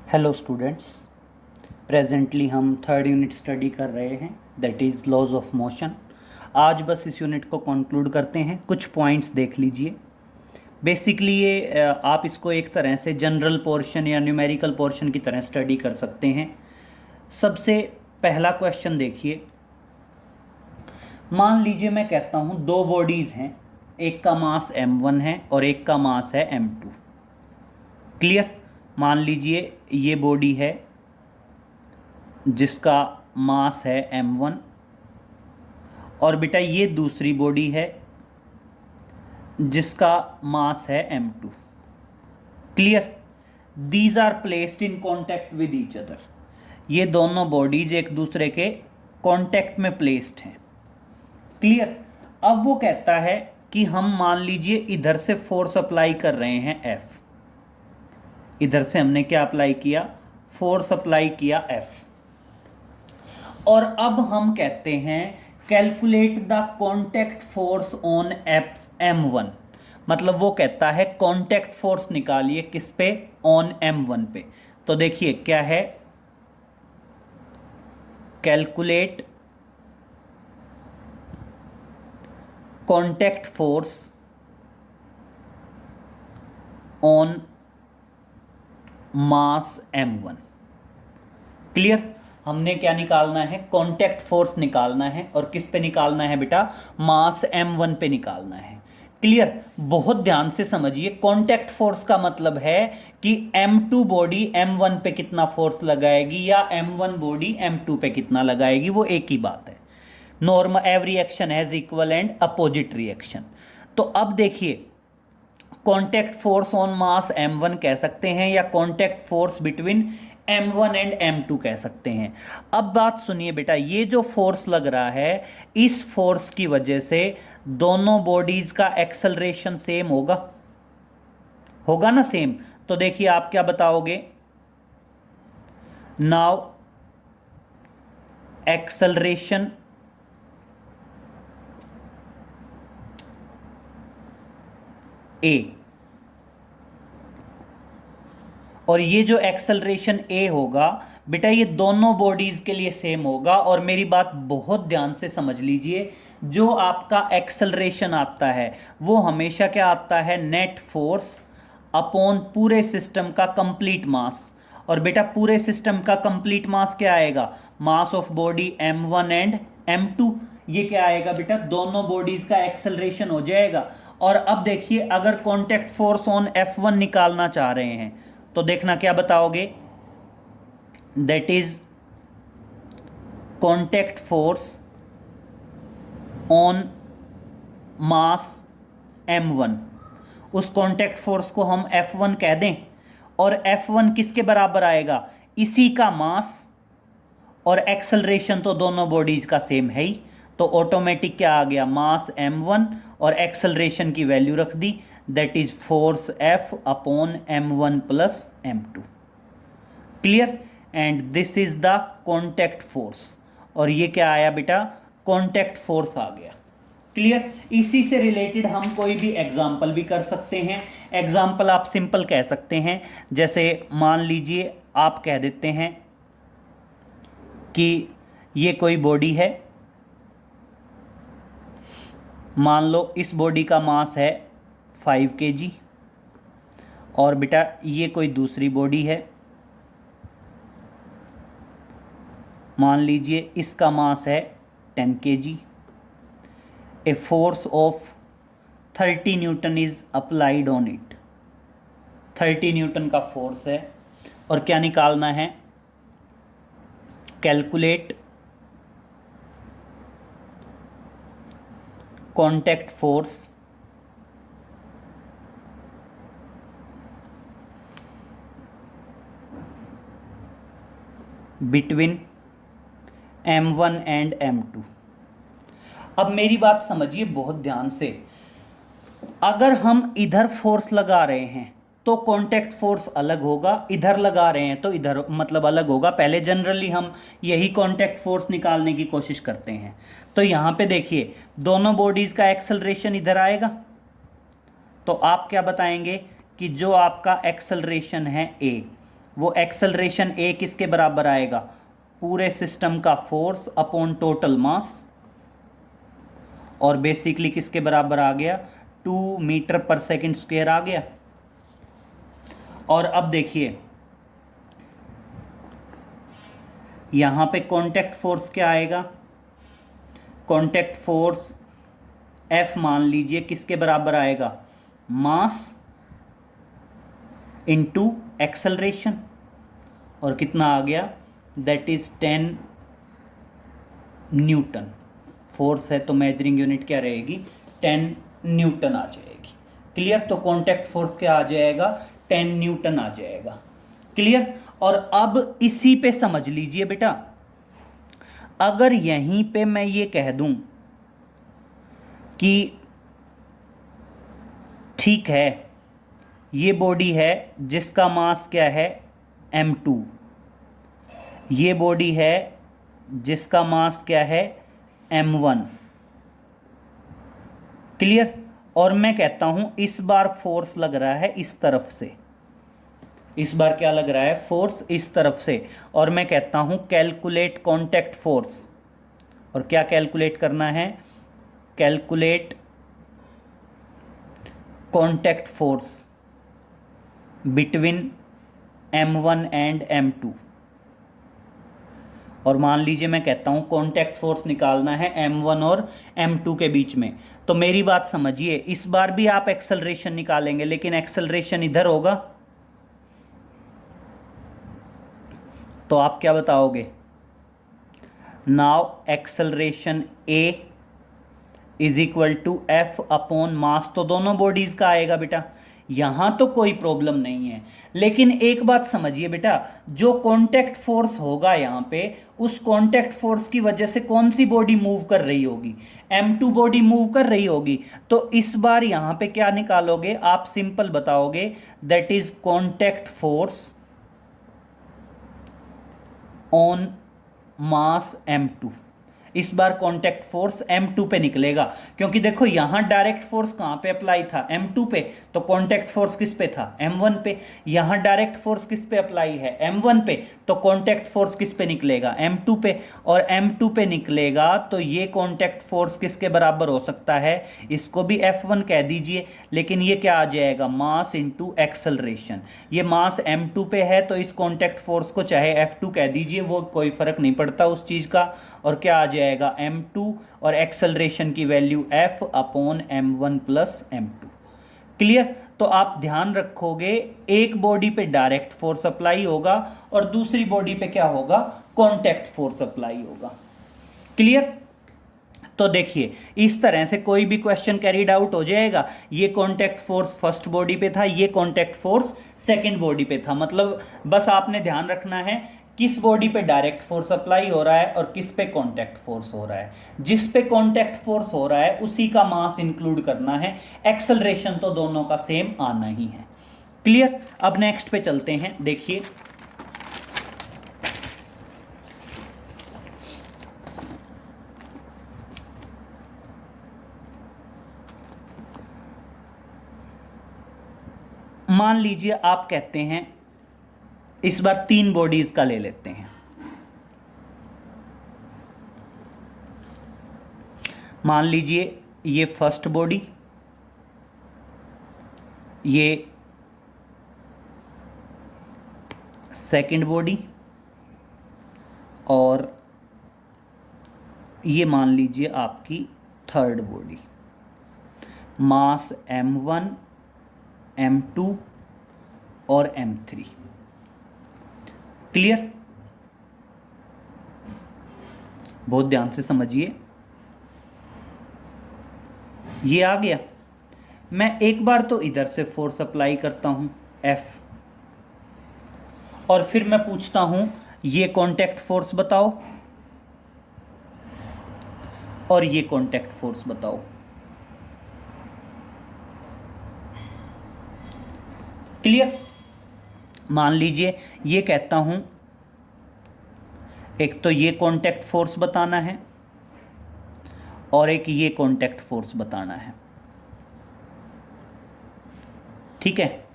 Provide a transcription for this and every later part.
Hello students, presently हम third unit study कर रहे हैं, that is laws of motion. आज बस इस यूनिट को कंक्लूड करते हैं। कुछ पॉइंट्स देख लीजिए। बेसिकली ये आप इसको एक तरह से जनरल पोर्शन या न्यूमेरिकल पोर्शन की तरह स्टडी कर सकते हैं। सबसे पहला क्वेश्चन देखिए। मान लीजिए मैं कहता हूँ दो बॉडीज़ हैं, एक का मास m1 है और एक का मास है m2। क्लियर। मान लीजिए ये बॉडी है जिसका मास है m1 और बेटा ये दूसरी बॉडी है जिसका मास है m2। Clear. These are placed in contact with each other. ये दोनों बॉडीज एक दूसरे के कांटेक्ट में प्लेस्ड हैं। क्लियर। अब वो कहता है कि हम मान लीजिए इधर से फोर्स अप्लाई कर रहे हैं F। इधर से हमने क्या अप्लाई किया? फोर्स अप्लाई किया F। और अब हम कहते हैं calculate the contact force on M1। मतलब वो कहता है कांटेक्ट फोर्स निकालिए किस पे? ऑन M1 पे। तो देखिए क्या है, calculate contact force on mass m1। Clear. हमने क्या निकालना है? कांटेक्ट फोर्स निकालना है। और किस पे निकालना है बेटा? मास m1 पे निकालना है। क्लियर। बहुत ध्यान से समझिए। कांटेक्ट फोर्स का मतलब है कि m2 बॉडी m1 पे कितना फोर्स लगाएगी या m1 बॉडी m2 पे कितना लगाएगी, वो एक ही बात है। Normal every action has equal and opposite reaction. तो अब देखिए, contact force on mass m1 कह सकते हैं या contact force between m1 and m2 कह सकते हैं। अब बात सुनिए बेटा, ये जो फोर्स लग रहा है, इस फोर्स की वजह से दोनों बॉडीज का एक्सेलरेशन सेम होगा ना? सेम। तो देखिए आप क्या बताओगे? नाउ एक्सेलरेशन A, और ये जो एक्सेलरेशन A होगा बेटा, ये दोनों बॉडीज के लिए सेम होगा। और मेरी बात बहुत ध्यान से समझ लीजिए, जो आपका एक्सेलरेशन आता है वो हमेशा क्या आता है? नेट फोर्स अपॉन पूरे सिस्टम का कंप्लीट मास। और बेटा पूरे सिस्टम का कंप्लीट मास क्या आएगा? Mass of body m1 and m2। ये क्या आएगा बेटा? दोनों बॉडीज का एक्सेलरेशन हो जाएगा। और अब देखिए, अगर कॉन्टैक्ट फोर्स ऑन F1 निकालना चाह रहे हैं तो देखना क्या बताओगे? That is contact force on mass m1। उस कॉन्टैक्ट फोर्स को हम F1 कह दें। और F1 किसके बराबर आएगा? इसी का मास। और एक्सेलरेशन तो दोनों बॉडीज का सेम है ही, तो ऑटोमेटिक क्या आ गया? मास m1 और एक्सेलरेशन की वैल्यू रख दी, that is force F upon m1 plus m2। Clear. And this is the contact force. और ये क्या आया बेटा? कॉन्टैक्ट फोर्स आ गया। क्लियर। इसी से रिलेटेड हम कोई भी एग्जाम्पल भी कर सकते हैं। एग्जाम्पल आप सिंपल कह सकते हैं, जैसे मान लीजिए आप कह देते हैं कि ये कोई बॉडी है, मान लो इस बॉडी का मास है 5 kg। और बेटा ये कोई दूसरी बॉडी है, मान लीजिए इसका मास है 10 kg। A force of 30 Newton is applied on it. 30 Newton का फोर्स है। और क्या निकालना है? Calculate contact force between m1 and m2। अब मेरी बात समझिए बहुत ध्यान से। अगर हम इधर फोर्स लगा रहे हैं तो कांटेक्ट फोर्स अलग होगा, इधर लगा रहे हैं तो इधर मतलब अलग होगा। पहले जनरली हम यही कांटेक्ट फोर्स निकालने की कोशिश करते हैं। तो यहाँ पे देखिए, दोनों बॉडीज का एक्सेलरेशन इधर आएगा। तो आप क्या बताएंगे कि जो आपका एक्सेलरेशन है A, वो एक्सेलरेशन ए किसके बराबर आएगा, पूरे सिस्टम का फोर्स अपॉन टोटल मास, और बेसिकली किसके बराबर आ गया, 2 मीटर पर सेकंड स्क्वायर आ गया। और अब देखिए यहां पे कांटेक्ट फोर्स क्या आएगा, कांटेक्ट फोर्स F मान लीजिए किसके बराबर आएगा, मास इनटू एक्सेलरेशन, और कितना आ गया, दैट इज 10 न्यूटन। फोर्स है तो मेजरिंग यूनिट क्या रहेगी, 10 न्यूटन आ जाएगी। क्लियर, तो कांटेक्ट फोर्स क्या आ जाएगा, 10 न्यूटन आ जाएगा। क्लियर। और अब इसी पे समझ लीजिए बेटा, अगर यहीं पे मैं ये कह दूं कि ठीक है ये बॉडी है जिसका मास क्या है m2, ये बॉडी है जिसका मास क्या है m1। क्लियर। और मैं कहता हूं इस बार फोर्स लग रहा है इस तरफ से, इस बार क्या लग रहा है, फोर्स इस तरफ से, और मैं कहता हूं कैलकुलेट कांटेक्ट फोर्स। और क्या कैलकुलेट करना है, calculate contact force between m1 and m2। और मान लीजिए मैं कहता हूं कांटेक्ट फोर्स निकालना है m1 और m2 के बीच में, तो मेरी बात समझिए, इस बार भी आप एक्सेलरेशन निकालेंगे लेकिन एक्सेलरेशन इधर होगा, तो आप क्या बताओगे, now acceleration a is equal to F upon mass, तो दोनों बॉडीज का आएगा बेटा, यहां तो कोई प्रॉब्लम नहीं है। लेकिन एक बात समझिए बेटा, जो कांटेक्ट फोर्स होगा यहां पे, उस कांटेक्ट फोर्स की वजह से कौन सी बॉडी मूव कर रही होगी, m2 बॉडी मूव कर रही होगी। तो इस बार यहां पे क्या निकालोगे आप, सिंपल बताओगे, that is contact force on mass m2। इस बार कांटेक्ट फोर्स m2 पे निकलेगा, क्योंकि देखो यहां डायरेक्ट फोर्स कहां पे अप्लाई था, m2 पे, तो कांटेक्ट फोर्स किस पे था, m1 पे। यहां डायरेक्ट फोर्स किस पे अप्लाई है, m1 पे, तो कांटेक्ट फोर्स किस पे निकलेगा, m2 पे। और m2 पे निकलेगा तो ये कांटेक्ट फोर्स किसके बराबर हो सकता है, इसको भी F1 कह दीजिए, लेकिन ये क्या आ जाएगा, मास इनटू एक्सेलरेशन। ये मास m2 पे है तो इस कांटेक्ट फोर्स को चाहे F2 कह दीजिए, वो कोई फर्क नहीं पड़ता उस चीज का। और क्या आ जाएगा, m2, और एक्सेलरेशन की value F upon m1 plus m2। Clear. तो आप ध्यान रखोगे, एक बॉडी पे डायरेक्ट फोर्स अप्लाई होगा और दूसरी बॉडी पे क्या होगा, कांटेक्ट फोर्स अप्लाई होगा। क्लियर। तो देखिए इस तरह से कोई भी क्वेश्चन कैरीड आउट हो जाएगा, ये कांटेक्ट फोर्स फर्स्ट बॉडी पे था, ये कांटेक्ट फोर्स सेकंड बॉडी पे था। मतलब बस आपने ध्यान रखना है किस बॉडी पे डायरेक्ट फोर्स अप्लाई हो रहा है और किस पे कांटेक्ट फोर्स हो रहा है। जिस पे कांटेक्ट फोर्स हो रहा है उसी का मास इंक्लूड करना है, एक्सेलरेशन तो दोनों का सेम आना ही है। क्लियर। अब नेक्स्ट पे चलते हैं, देखिए मान लीजिए आप कहते हैं, इस बार 3 बॉडीज का ले लेते हैं। मान लीजिए ये फर्स्ट बॉडी, ये सेकंड बॉडी, और ये मान लीजिए आपकी थर्ड बॉडी। मास m1, m2 और m3। क्लियर। बहुत ध्यान से समझिए, ये आ गया। मैं एक बार तो इधर से फोर्स अप्लाई करता हूं F, और फिर मैं पूछता हूं ये कांटेक्ट फोर्स बताओ और ये कांटेक्ट फोर्स बताओ। क्लियर। मान लीजिए ये कहता हूं, एक तो ये कांटेक्ट फोर्स बताना है और एक ये कांटेक्ट फोर्स बताना है। ठीक है।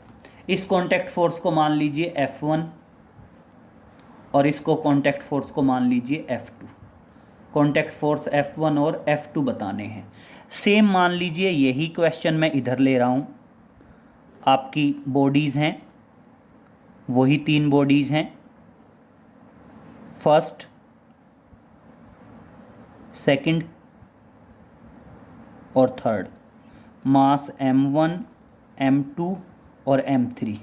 इस कांटेक्ट फोर्स को मान लीजिए F1, और इसको कांटेक्ट फोर्स को मान लीजिए F2। कांटेक्ट फोर्स F1 और F2 बताने हैं। सेम मान लीजिए यही क्वेश्चन मैं इधर ले रहा हूँ। आपकी बॉडीज़ हैं, वही 3 बॉडीज़ हैं, फर्स्ट, सेकंड और थर्ड। मास M1, M2 और M3।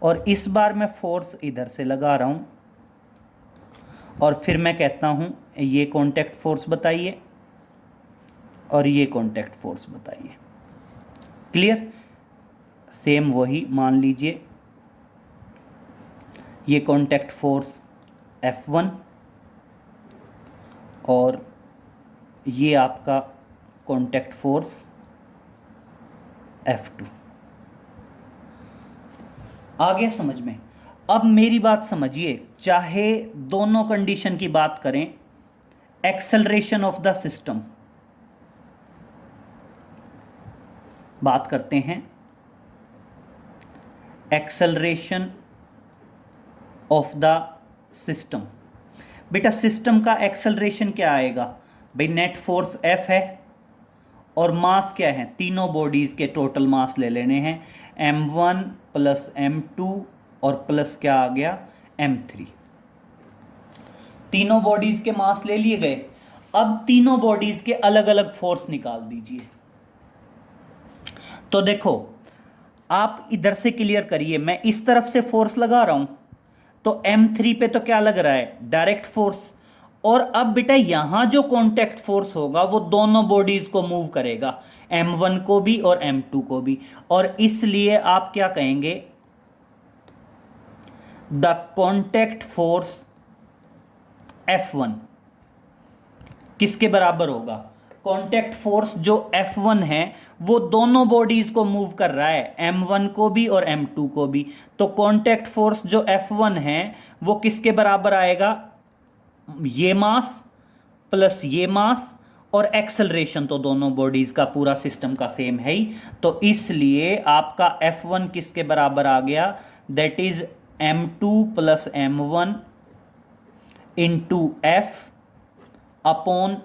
और इस बार मैं फोर्स इधर से लगा रहा हूँ और फिर मैं कहता हूँ ये कांटेक्ट फोर्स बताइए और ये कांटेक्ट फोर्स बताइए। क्लियर? सेम वही मान लीजिए ये कांटेक्ट फोर्स F1 और ये आपका कांटेक्ट फोर्स F2। आ गया समझ में? अब मेरी बात समझिए, चाहे दोनों कंडीशन की बात करें, एक्सेलरेशन ऑफ द सिस्टम बात करते हैं। एक्सेलरेशन ऑफ द सिस्टम, बेटा सिस्टम का एक्सेलरेशन क्या आएगा भाई? नेट फोर्स F है और मास क्या है? तीनों बॉडीज के टोटल मास ले लेने हैं, M1 प्लस M2 और प्लस क्या आ गया? M3। तीनों बॉडीज के मास ले लिए गए। अब तीनों बॉडीज के अलग अलग फोर्स निकाल दीजिए। तो देखो, आप इधर से क्लियर करिए, मैं इस तरफ से फोर्स लगा रहा हूं तो M3 पे तो क्या लग रहा है? Direct force. और अब बेटा यहां जो कांटेक्ट फोर्स होगा वो दोनों बॉडीज को मूव करेगा, M1 को भी और M2 को भी। और इसलिए आप क्या कहेंगे? द कांटेक्ट फोर्स F1 किसके बराबर होगा? कांटेक्ट फोर्स जो F1 है वो दोनों बॉडीज को मूव कर रहा है, M1 को भी और M2 को भी। तो कांटेक्ट फोर्स जो F1 है वो किसके बराबर आएगा? ये मास प्लस ये मास, और एक्सेलरेशन तो दोनों बॉडीज का पूरा सिस्टम का सेम है ही। तो इसलिए आपका F1 किसके बराबर आ गया? That is M2 plus M1 into F upon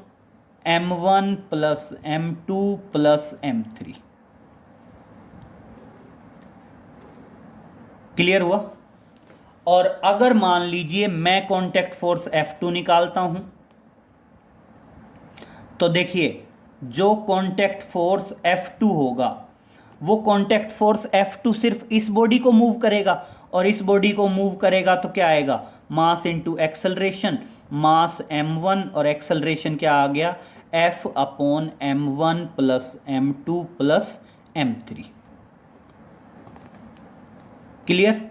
M1 plus M2 plus M3। Clear हुआ? और अगर मान लीजिए मैं कांटेक्ट फोर्स F2 निकालता हूं तो देखिए जो कांटेक्ट फोर्स F2 होगा वो कांटेक्ट फोर्स F2 सिर्फ इस बॉडी को मूव करेगा, और इस बॉडी को मूव करेगा तो क्या आएगा? मास इंटू एक्सेलरेशन, मास M1 और एक्सेलरेशन क्या आ गया? F upon M1 plus M2 plus M3। Clear?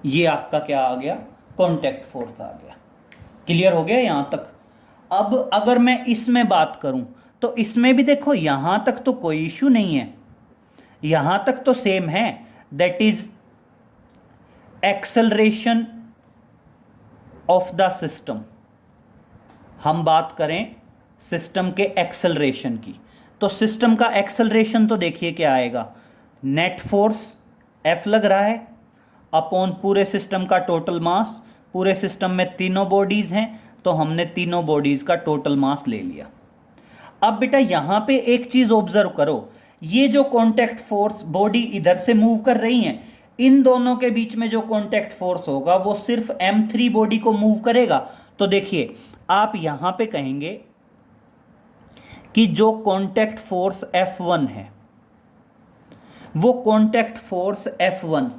ये आपका क्या आ गया? कांटेक्ट फोर्स आ गया। क्लियर हो गया यहां तक? अब अगर मैं इसमें बात करूं तो इसमें भी देखो यहां तक तो कोई इश्यू नहीं है, यहां तक तो सेम है। That is acceleration of the system. हम बात करें सिस्टम के एक्सेलरेशन की, तो सिस्टम का एक्सेलरेशन तो देखिए क्या आएगा? नेट फोर्स F लग रहा है अपॉन पूरे सिस्टम का टोटल मास। पूरे सिस्टम में तीनों बॉडीज हैं तो हमने तीनों बॉडीज का टोटल मास ले लिया। अब बेटा यहां पे एक चीज ऑब्जर्व करो, ये जो कांटेक्ट फोर्स बॉडी इधर से मूव कर रही हैं, इन दोनों के बीच में जो कांटेक्ट फोर्स होगा वो सिर्फ M3 बॉडी को मूव करेगा। तो देखिए आप यहां पे कहेंगे कि जो कांटेक्ट फोर्स F1 है वो कांटेक्ट फोर्स F1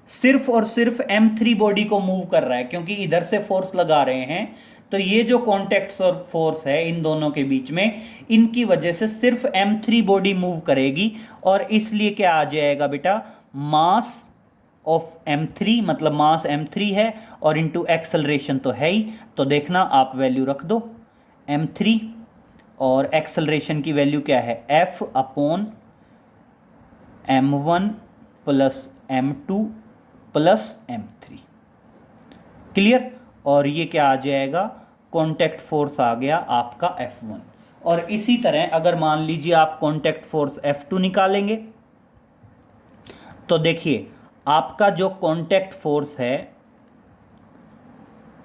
सिर्फ और सिर्फ M3 बॉडी को मूव कर रहा है, क्योंकि इधर से फोर्स लगा रहे हैं। तो ये जो कांटेक्ट और फोर्स है इन दोनों के बीच में, इनकी वजह से सिर्फ M3 बॉडी मूव करेगी, और इसलिए क्या आ जाएगा बेटा? मास ऑफ M3, मतलब मास M3 है और इनटू एक्सेलरेशन तो है ही। तो देखना आप वैल्यू रख दो M3, और एक्सेलरेशन की वैल्यू क्या है? F upon M1 plus M2 plus M3। Clear? और ये क्या आ जाएगा? कांटेक्ट फोर्स आ गया आपका F1। और इसी तरह अगर मान लीजिए आप कांटेक्ट फोर्स F2 निकालेंगे तो देखिए आपका जो कांटेक्ट फोर्स है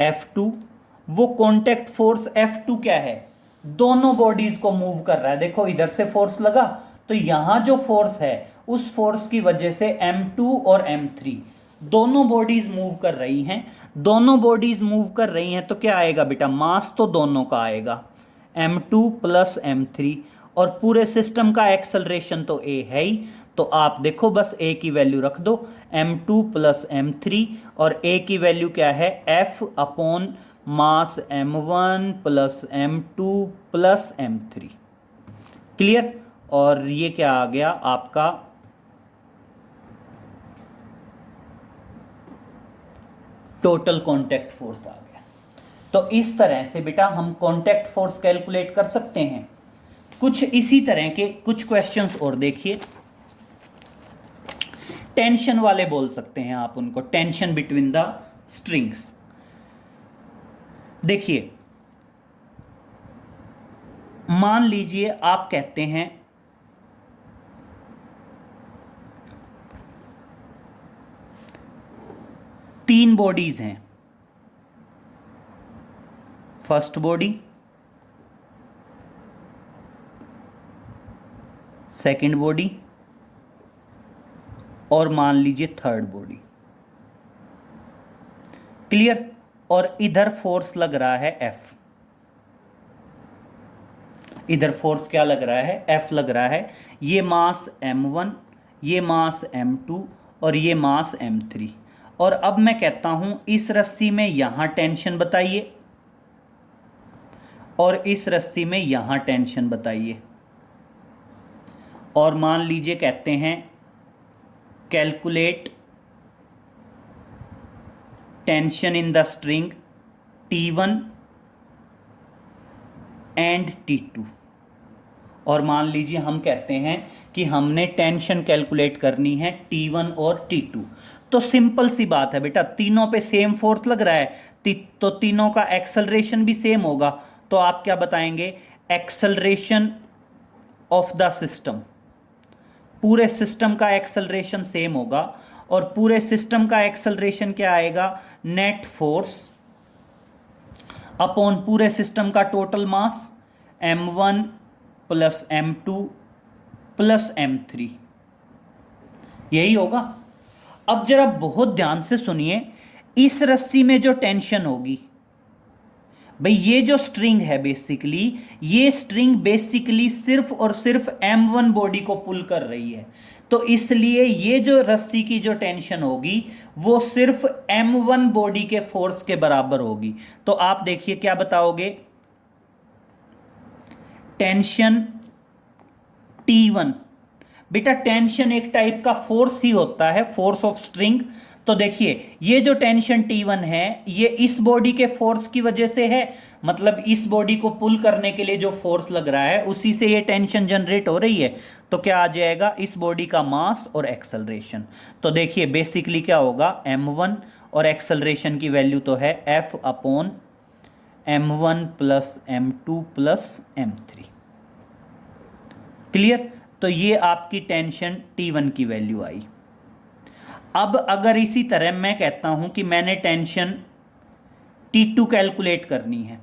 F2, वो कांटेक्ट फोर्स F2 क्या है, दोनों बॉडीज को मूव कर रहा है। देखो इधर से फोर्स लगा तो यहां जो फोर्स है उस फोर्स की वजह से M2 और M3 दोनों बॉडीज मूव कर रही हैं। दोनों बॉडीज मूव कर रही हैं तो क्या आएगा बेटा, मास तो दोनों का आएगा M2 प्लस M3, और पूरे सिस्टम का एक्सेलरेशन तो A है ही, तो आप देखो बस A की वैल्यू रख दो M2 प्लस M3, और A की वैल्यू क्या है, F अपॉन मास M1 plus M2 plus M3। Clear. और ये क्या आ गया आपका टोटल कांटेक्ट फोर्स आ गया। तो इस तरह से बेटा हम कांटेक्ट फोर्स कैलकुलेट कर सकते हैं। कुछ इसी तरह के कुछ क्वेश्चंस और देखिए। टेंशन वाले बोल सकते हैं आप उनको, टेंशन बिटवीन द स्ट्रिंग्स। देखिए मान लीजिए आप कहते हैं तीन बॉडीज हैं, फर्स्ट बॉडी, सेकंड बॉडी और मान लीजिए थर्ड बॉडी। क्लियर। और इधर फोर्स लग रहा है F, इधर फोर्स क्या लग रहा है, F लग रहा है। ये मास M1, ये मास M2 और ये मास M3। और अब मैं कहता हूं इस रस्सी में यहां टेंशन बताइए और इस रस्सी में यहां टेंशन बताइए। और मान लीजिए कहते हैं calculate tension in the string T1 and T2। और मान लीजिए हम कहते हैं कि हमने टेंशन कैलकुलेट करनी है T1 और T2। तो सिंपल सी बात है बेटा, तीनों पे सेम फोर्स लग रहा है तो तीनों का एक्सेलरेशन भी सेम होगा। तो आप क्या बताएंगे, एक्सेलरेशन ऑफ द सिस्टम, पूरे सिस्टम का एक्सेलरेशन सेम होगा। और पूरे सिस्टम का एक्सेलरेशन क्या आएगा, नेट फोर्स अपॉन पूरे सिस्टम का total mass M1 plus M2 plus M3, यही होगा। अब जरा बहुत ध्यान से सुनिए, इस रस्सी में जो टेंशन होगी भाई, ये जो स्ट्रिंग है बेसिकली, ये स्ट्रिंग बेसिकली सिर्फ और सिर्फ M1 बॉडी को पुल कर रही है। तो इसलिए ये जो रस्सी की जो टेंशन होगी वो सिर्फ M1 बॉडी के फोर्स के बराबर होगी। तो आप देखिए क्या बताओगे, टेंशन T1, बेटा टेंशन एक टाइप का फोर्स ही होता है, फोर्स ऑफ स्ट्रिंग। तो देखिए ये जो टेंशन T1 है ये इस बॉडी के फोर्स की वजह से है, मतलब इस बॉडी को पुल करने के लिए जो फोर्स लग रहा है उसी से ये टेंशन जनरेट हो रही है। तो क्या आ जाएगा, इस बॉडी का मास और एक्सेलरेशन। तो देखिए बेसिकली क्या होगा, M1 और एक्सेलरेशन की वैल्यू तो है F upon M1 plus M2 plus M3। Clear. तो ये आपकी टेंशन T1 की वैल्यू आई। अब अगर इसी तरह मैं कहता हूं कि मैंने टेंशन T2 कैलकुलेट करनी है,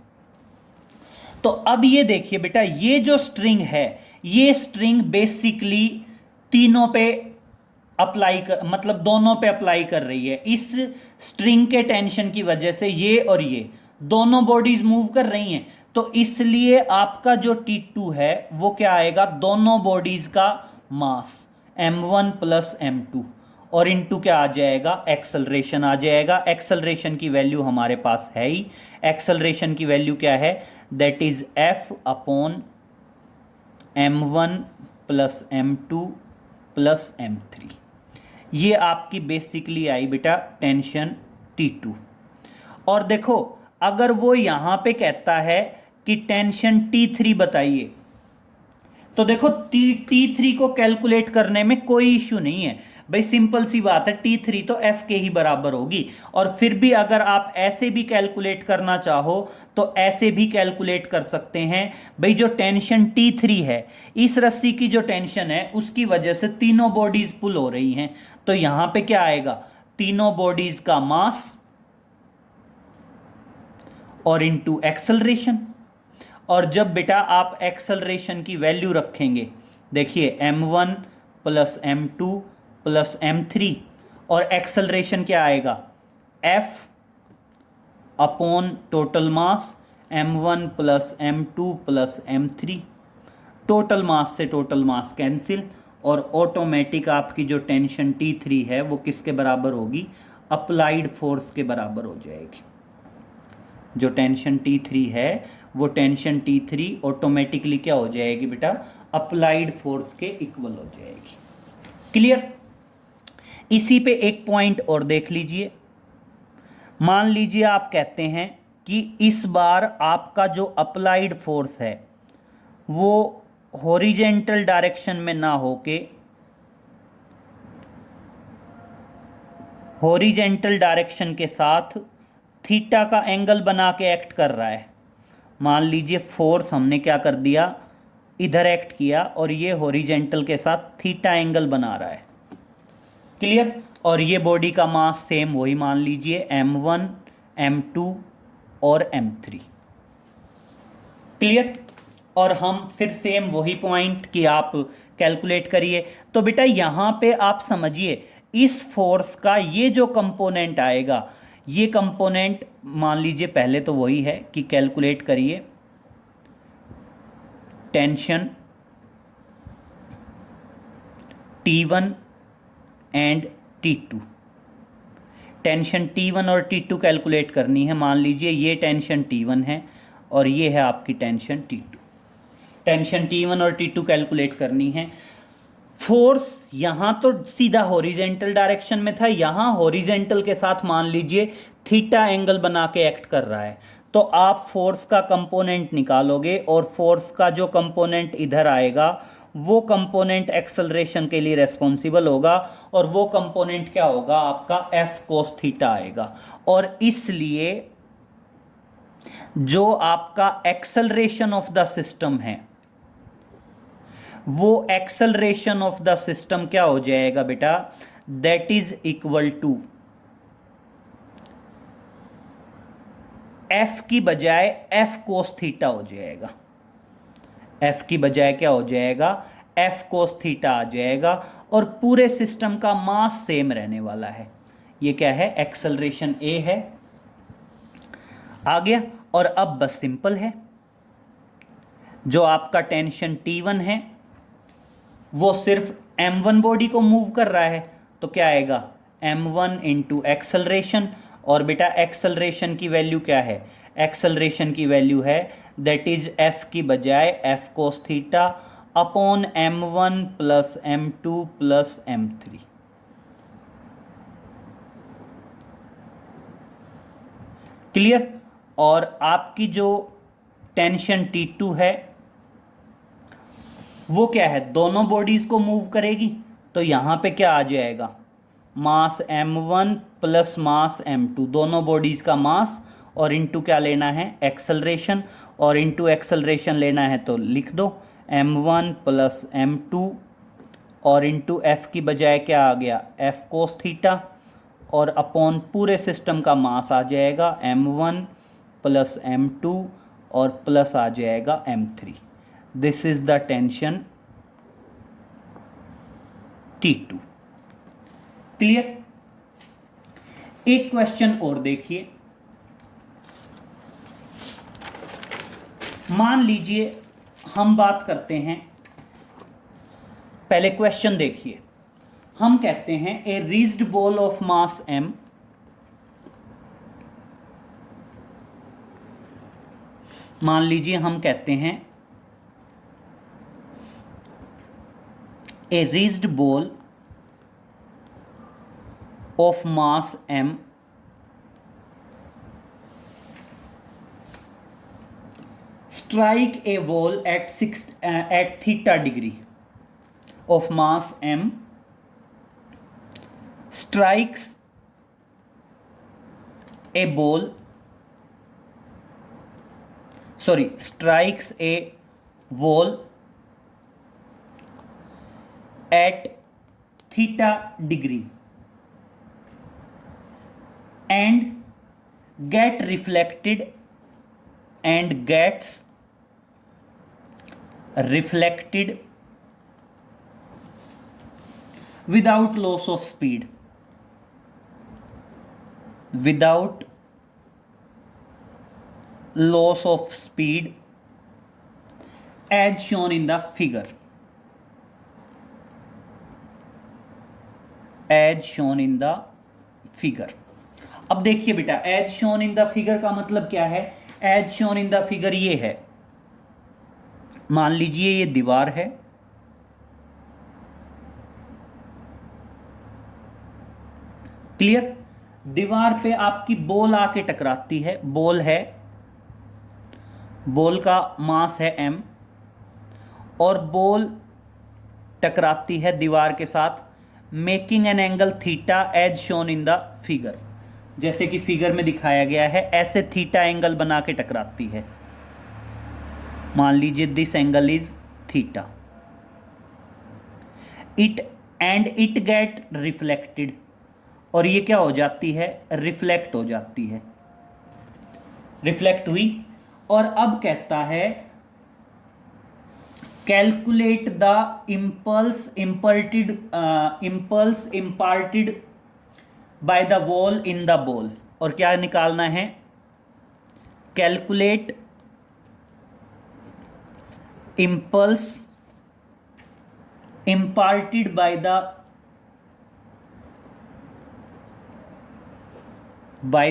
तो अब ये देखिए बेटा, ये जो स्ट्रिंग है ये स्ट्रिंग बेसिकली तीनों पे अप्लाई कर, मतलब दोनों पे अप्लाई कर रही है। इस स्ट्रिंग के टेंशन की वजह से ये और ये दोनों बॉडीज मूव कर रही हैं। तो इसलिए आपका जो T2 है वो क्या आएगा, दोनों बॉडीज का मास M1 प्लस M2 और इनटू क्या आ जाएगा, एक्सेलरेशन आ जाएगा। एक्सेलरेशन की वैल्यू हमारे पास है ही, एक्सेलरेशन की वैल्यू क्या है, that is F upon M1 plus M2 plus M3। ये आपकी बेसिकली आई बेटा टेंशन T2। और देखो अगर वो यहां पे कहता है कि टेंशन T3 बताइए, तो देखो T3 को कैलकुलेट करने में कोई इश्यू नहीं है। भाई सिंपल सी बात है, T3 तो F के ही बराबर होगी। और फिर भी अगर आप ऐसे भी कैलकुलेट करना चाहो तो ऐसे भी कैलकुलेट कर सकते हैं। भाई जो टेंशन T3 है, इस रस्सी की जो टेंशन है उसकी वजह से तीनों बॉडीज पुल हो रही हैं, तो यहां पे क्या आएगा, तीनों बॉडीज का मास और इनटू एक्सेलरेशन। और जब बेटा आप एक्सेलरेशन की वैल्यू रखेंगे, देखिए m1 plus m2 plus m3, और एक्सेलरेशन क्या आएगा, f upon total mass m1 plus m2 plus m3। Total mass से टोटल मास कैंसिल, और ऑटोमेटिक आपकी जो टेंशन T3 है वो किसके बराबर होगी, अप्लाइड फोर्स के बराबर हो जाएगी। जो टेंशन T3 है वो टेंशन T3 ऑटोमेटिकली क्या हो जाएगी बेटा, अप्लाइड फोर्स के इक्वल हो जाएगी। क्लियर। इसी पे एक पॉइंट और देख लीजिए। मान लीजिए आप कहते हैं कि इस बार आपका जो अप्लाइड फोर्स है वो हॉरिजेंटल डायरेक्शन में ना होके हॉरिजेंटल डायरेक्शन के साथ थीटा का एंगल बना के एक्ट कर रहा है। मान लीजिए फोर्स हमने क्या कर दिया, इधर एक्ट किया, और ये हॉरिजेंटल के साथ थीटा एंगल बना रहा है। क्लियर। और ये बॉडी का मास सेम वही मान लीजिए m1 m2 और m3। क्लियर। और हम फिर सेम वही पॉइंट कि आप कैलकुलेट करिए। तो बेटा यहां पे आप समझिए, इस फोर्स का ये जो कंपोनेंट आएगा, ये कंपोनेंट मान लीजिए पहले तो वही है कि कैलकुलेट करिए tension T1 and T2। Tension T1 और T2 कैलकुलेट करनी है। मान लीजिए ये टेंशन T1 है और ये है आपकी टेंशन T2। टेंशन T1 और T2 कैलकुलेट करनी है। फोर्स यहां तो सीधा हॉरिजेंटल डायरेक्शन में था, यहां हॉरिजेंटल के साथ मान लीजिए थीटा एंगल बना के एक्ट कर रहा है। तो आप फोर्स का कंपोनेंट निकालोगे और फोर्स का जो कंपोनेंट इधर आएगा वो कंपोनेंट एक्सेलरेशन के लिए रेस्पॉन्सिबल होगा, और वो कंपोनेंट क्या होगा, आपका F cos थीटा आएगा। और इसलिए जो आपका एक्सेलरेशन ऑफ द सिस्टम है, वो एक्सेलरेशन ऑफ द सिस्टम क्या हो जाएगा बेटा, that is equal to F की बजाय F cos थीटा हो जाएगा। F की बजाय क्या हो जाएगा, F cos थीटा आ जाएगा, और पूरे सिस्टम का मास सेम रहने वाला है। ये क्या है, एक्सेलरेशन A है, आ गया। और अब बस सिंपल है, जो आपका टेंशन T1 है वो सिर्फ m1 बॉडी को मूव कर रहा है, तो क्या आएगा m1 इंटू एक्सेलरेशन। और बेटा एक्सेलरेशन की वैल्यू क्या है, एक्सेलरेशन की वैल्यू है दैट इज F की बजाय F cos theta upon m1 plus m2 plus m3। Clear. और आपकी जो टेंशन T2 है वो क्या है, दोनों बॉडीज को मूव करेगी, तो यहां पे क्या आ जाएगा, मास m1 प्लस मास m2, दोनों बॉडीज का मास, और इनटू क्या लेना है, एक्सेलरेशन। और इनटू एक्सेलरेशन लेना है तो लिख दो m1 प्लस m2, और इनटू F की बजाय क्या आ गया, F cos थीटा, और अपॉन पूरे सिस्टम का मास आ जाएगा m1 प्लस m2 और प्लस आ जाएगा m3। This is the tension T2। Clear. एक क्वेश्चन और देखिए। मान लीजिए हम बात करते हैं, पहले क्वेश्चन देखिए। हम कहते हैं a raised ball of mass m मान लीजिए हम कहते हैं a raised ball of mass m strike a wall at theta degree of mass m strikes a ball, strikes a wall at theta degree and get reflected and gets reflected without loss of speed, without loss of speed as shown in the figure, as shown in the figure। अब देखिए बेटा, as shown in the figure का मतलब क्या है? As shown in the figure ये है, मान लीजिए ये दीवार है, क्लियर? दीवार पे आपकी बॉल आके टकराती है, बॉल है, बॉल का मास है m, और बॉल टकराती है दीवार के साथ, making an angle theta as shown in the figure. जैसे कि फिगर में दिखाया गया है, ऐसे थीटा एंगल बना के टकराती है। मान लीजिए this angle is theta. It get reflected, और ये क्या हो जाती है? रिफ्लेक्ट हो जाती है, रिफ्लेक्ट हुई। और अब कहता है calculate the impulse imparted by the wall in the ball. और क्या निकालना है? Calculate impulse imparted by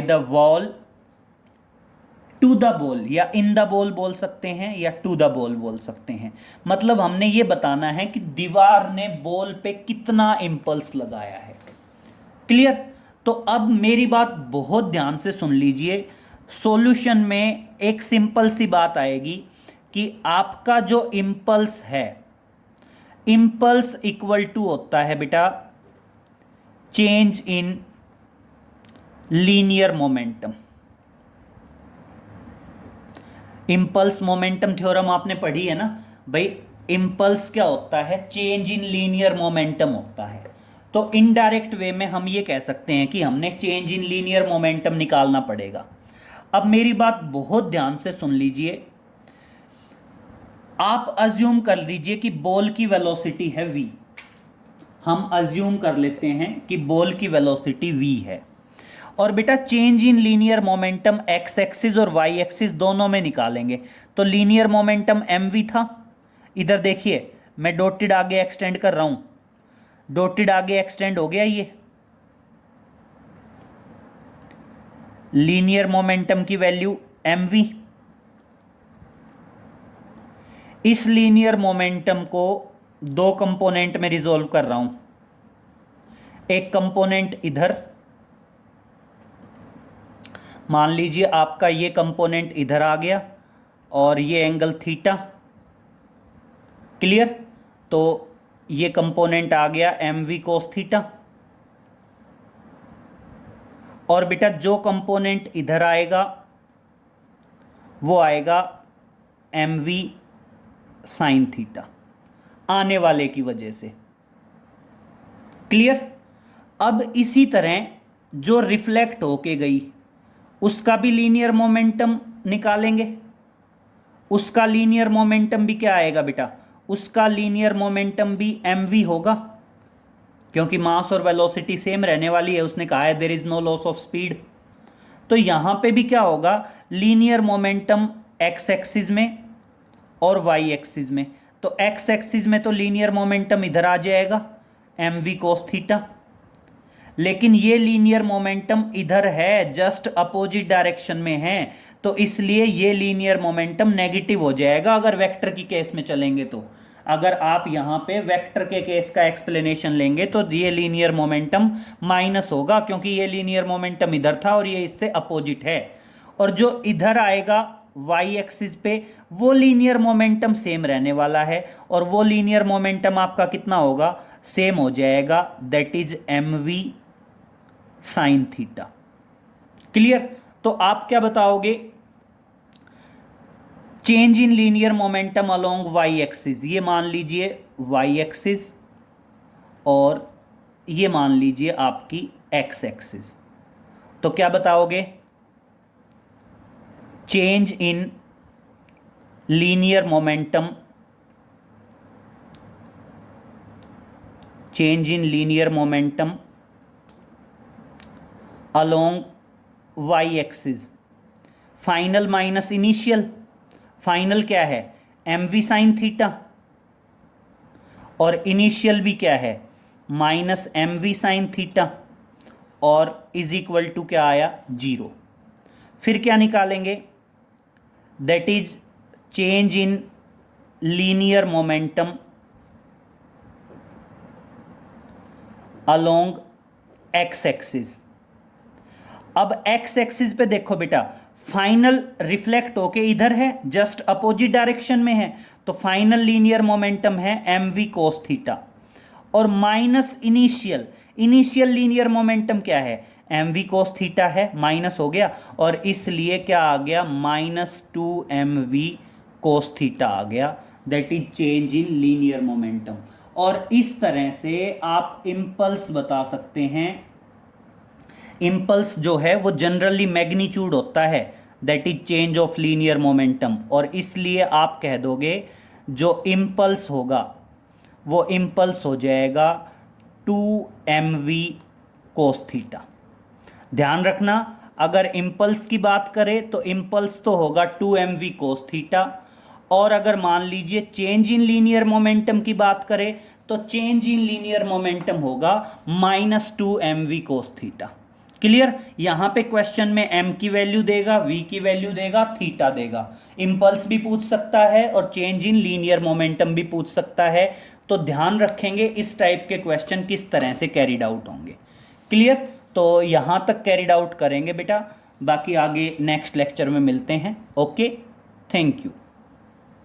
the wall to the ball, या इन द बॉल बोल सकते हैं, या टू द बॉल बोल सकते हैं। मतलब हमने ये बताना है कि दीवार ने बॉल पे कितना इम्पल्स लगाया है। क्लियर? तो अब मेरी बात बहुत ध्यान से सुन लीजिए। सॉल्यूशन में एक सिंपल सी बात आएगी कि आपका जो इम्पल्स है, इम्पल्स इक्वल टू होता है बेटा change in linear momentum. Impulse momentum theorem आपने पढ़ी है ना भाई। इम्पल्स क्या होता है? चेंज इन लीनियर मोमेंटम होता है। तो इनडायरेक्ट वे में हम ये कह सकते हैं कि हमने चेंज इन लीनियर मोमेंटम निकालना पड़ेगा। अब मेरी बात बहुत ध्यान से सुन लीजिए। आप अज्यूम कर लीजिए कि बॉल की वेलोसिटी है v। हम अज्यूम कर लेते हैं कि बॉल की वेलोसिटी v है। और बेटा change in linear momentum x axis और वाई एक्सिस दोनों में निकालेंगे। तो लीनियर मोमेंटम mv था, इधर देखिए मैं डॉटेड आगे एक्सटेंड कर रहा हूं, डॉटेड आगे एक्सटेंड हो गया। ये लीनियर मोमेंटम की वैल्यू mv। इस लीनियर मोमेंटम को दो कंपोनेंट में रिजोल्व कर रहा हूं। एक कंपोनेंट इधर, मान लीजिए आपका ये कंपोनेंट इधर आ गया और ये एंगल थीटा। क्लियर? तो ये कंपोनेंट आ गया mv कोस थीटा। और बेटा जो कंपोनेंट इधर आएगा वो आएगा mv साइन थीटा, आने वाले की वजह से। क्लियर? अब इसी तरह जो रिफ्लेक्ट होके गई उसका भी लीनियर मोमेंटम निकालेंगे। उसका लीनियर मोमेंटम भी क्या आएगा बेटा? उसका लीनियर मोमेंटम भी mv होगा, क्योंकि मास और वेलोसिटी सेम रहने वाली है। उसने कहा है there is no loss of speed. तो यहां पे भी क्या होगा? लीनियर मोमेंटम एक्स एक्सिस में और वाई एक्सिस में। तो एक्स एक्सिस में तो लीनियर मोमेंटम इधर आ जाएगा mv कोस थीटा, लेकिन ये लीनियर मोमेंटम इधर है, जस्ट अपोजिट डायरेक्शन में है। तो इसलिए ये लीनियर मोमेंटम नेगेटिव हो जाएगा अगर वेक्टर की केस में चलेंगे। तो अगर आप यहाँ पे वेक्टर के केस का एक्सप्लेनेशन लेंगे तो ये लीनियर मोमेंटम माइनस होगा, क्योंकि ये लीनियर मोमेंटम इधर था और ये इससे अपोजिट है। और जो इधर आएगा वाई एक्सिस पे, वो लीनियर मोमेंटम सेम रहने वाला है। और वो लीनियर मोमेंटम आपका कितना होगा? सेम हो जाएगा, that is mv sine theta. Clear? तो आप क्या बताओगे? Change in linear momentum along Y axis, ये मान लीजिए वाई एक्सिस और ये मान लीजिए आपकी एक्स एक्सिस। तो क्या बताओगे? Change in linear momentum, change in linear momentum along Y axis, final minus initial. Final क्या है? एम वी साइन थीटा, और इनिशियल भी क्या है? Minus M V sine theta, और इज इक्वल टू क्या आया? 0। फिर क्या निकालेंगे? That is change in linear momentum along X axis. अब एक्स एक्सिस पे देखो बेटा, फाइनल रिफ्लेक्ट होके इधर है, जस्ट अपोजिट डायरेक्शन में है, तो फाइनल लीनियर मोमेंटम है एम वी कोस थीटा, और minus initial, initial linear momentum क्या है? एम वी कोस थीटा है, माइनस हो गया, और इसलिए क्या आ गया? -2mv कोस थीटा आ गया। That is change in linear momentum. और इस तरह से आप इम्पल्स बता सकते हैं। इम्पल्स जो है वो जनरली मैग्नीट्यूड होता है, that is change of linear momentum, और इसलिए आप कह दोगे जो इम्पल्स होगा वो इम्पल्स हो जाएगा 2mv कोस थीटा। ध्यान रखना, अगर इम्पल्स की बात करें तो इम्पल्स तो होगा 2mv कोस थीटा, और अगर मान लीजिए चेंज इन लीनियर मोमेंटम की बात करें तो चेंज इन लीनियर मोमेंटम होगा -2mv कोस थीटा। क्लियर? यहां पे क्वेश्चन में m की वैल्यू देगा, v की वैल्यू देगा, थीटा देगा। इंपल्स भी पूछ सकता है और चेंज इन लीनियर मोमेंटम भी पूछ सकता है। तो ध्यान रखेंगे इस टाइप के क्वेश्चन किस तरह से कैरिड आउट होंगे। क्लियर? तो यहां तक कैरिड आउट करेंगे बेटा, बाकी आगे नेक्स्ट लेक्चर में मिलते हैं। Okay, thank you.